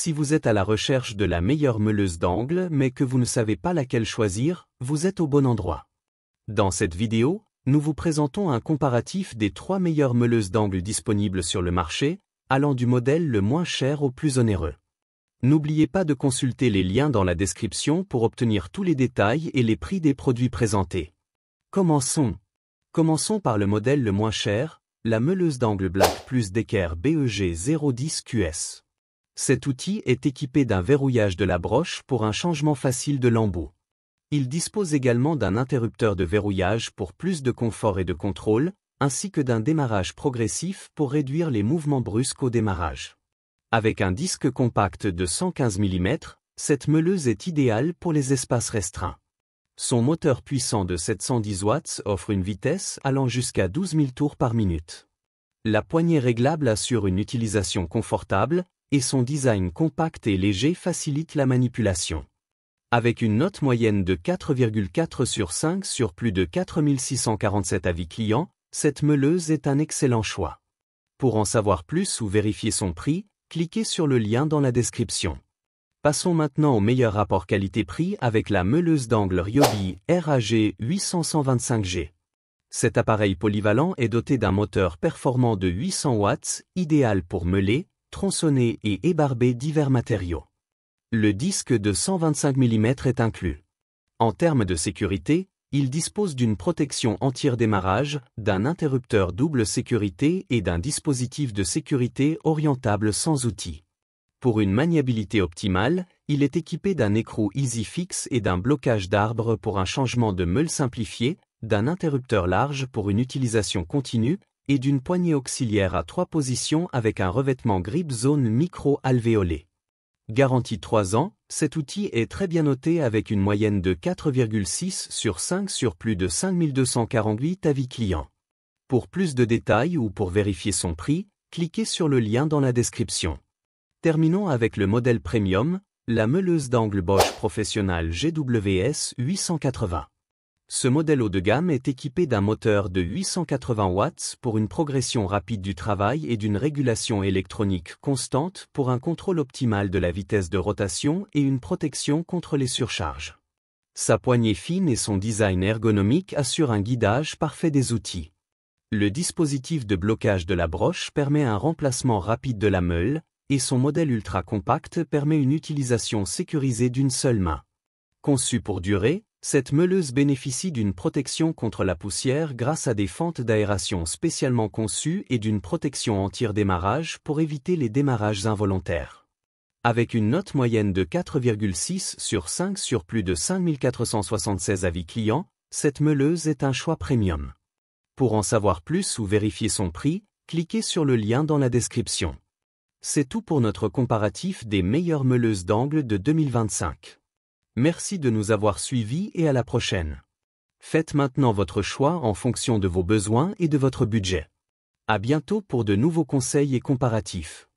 Si vous êtes à la recherche de la meilleure meuleuse d'angle mais que vous ne savez pas laquelle choisir, vous êtes au bon endroit. Dans cette vidéo, nous vous présentons un comparatif des 3 meilleures meuleuses d'angle disponibles sur le marché, allant du modèle le moins cher au plus onéreux. N'oubliez pas de consulter les liens dans la description pour obtenir tous les détails et les prix des produits présentés. Commençons par le modèle le moins cher, la meuleuse d'angle Black Plus Decker BEG 010 QS. Cet outil est équipé d'un verrouillage de la broche pour un changement facile de l'embout. Il dispose également d'un interrupteur de verrouillage pour plus de confort et de contrôle, ainsi que d'un démarrage progressif pour réduire les mouvements brusques au démarrage. Avec un disque compact de 115 mm, cette meuleuse est idéale pour les espaces restreints. Son moteur puissant de 710 watts offre une vitesse allant jusqu'à 12 000 tours par minute. La poignée réglable assure une utilisation confortable, et son design compact et léger facilite la manipulation. Avec une note moyenne de 4,4 sur 5 sur plus de 4647 avis clients, cette meuleuse est un excellent choix. Pour en savoir plus ou vérifier son prix, cliquez sur le lien dans la description. Passons maintenant au meilleur rapport qualité-prix avec la meuleuse d'angle Ryobi RAG 800-125G. Cet appareil polyvalent est doté d'un moteur performant de 800 watts, idéal pour meuler, tronçonner et ébarber divers matériaux. Le disque de 125 mm est inclus. En termes de sécurité, il dispose d'une protection anti-redémarrage, d'un interrupteur double sécurité et d'un dispositif de sécurité orientable sans outil. Pour une maniabilité optimale, il est équipé d'un écrou EasyFix et d'un blocage d'arbre pour un changement de meule simplifié, d'un interrupteur large pour une utilisation continue, et d'une poignée auxiliaire à 3 positions avec un revêtement grip zone micro-alvéolé. Garantie 3 ans, cet outil est très bien noté avec une moyenne de 4,6 sur 5 sur plus de 5248 avis clients. Pour plus de détails ou pour vérifier son prix, cliquez sur le lien dans la description. Terminons avec le modèle Premium, la meuleuse d'angle Bosch Professional GWS 880. Ce modèle haut de gamme est équipé d'un moteur de 880 watts pour une progression rapide du travail et d'une régulation électronique constante pour un contrôle optimal de la vitesse de rotation et une protection contre les surcharges. Sa poignée fine et son design ergonomique assurent un guidage parfait des outils. Le dispositif de blocage de la broche permet un remplacement rapide de la meule, et son modèle ultra compact permet une utilisation sécurisée d'une seule main. Conçue pour durer, cette meuleuse bénéficie d'une protection contre la poussière grâce à des fentes d'aération spécialement conçues et d'une protection anti-redémarrage pour éviter les démarrages involontaires. Avec une note moyenne de 4,6 sur 5 sur plus de 5476 avis clients, cette meuleuse est un choix premium. Pour en savoir plus ou vérifier son prix, cliquez sur le lien dans la description. C'est tout pour notre comparatif des meilleures meuleuses d'angle de 2025. Merci de nous avoir suivis et à la prochaine. Faites maintenant votre choix en fonction de vos besoins et de votre budget. À bientôt pour de nouveaux conseils et comparatifs.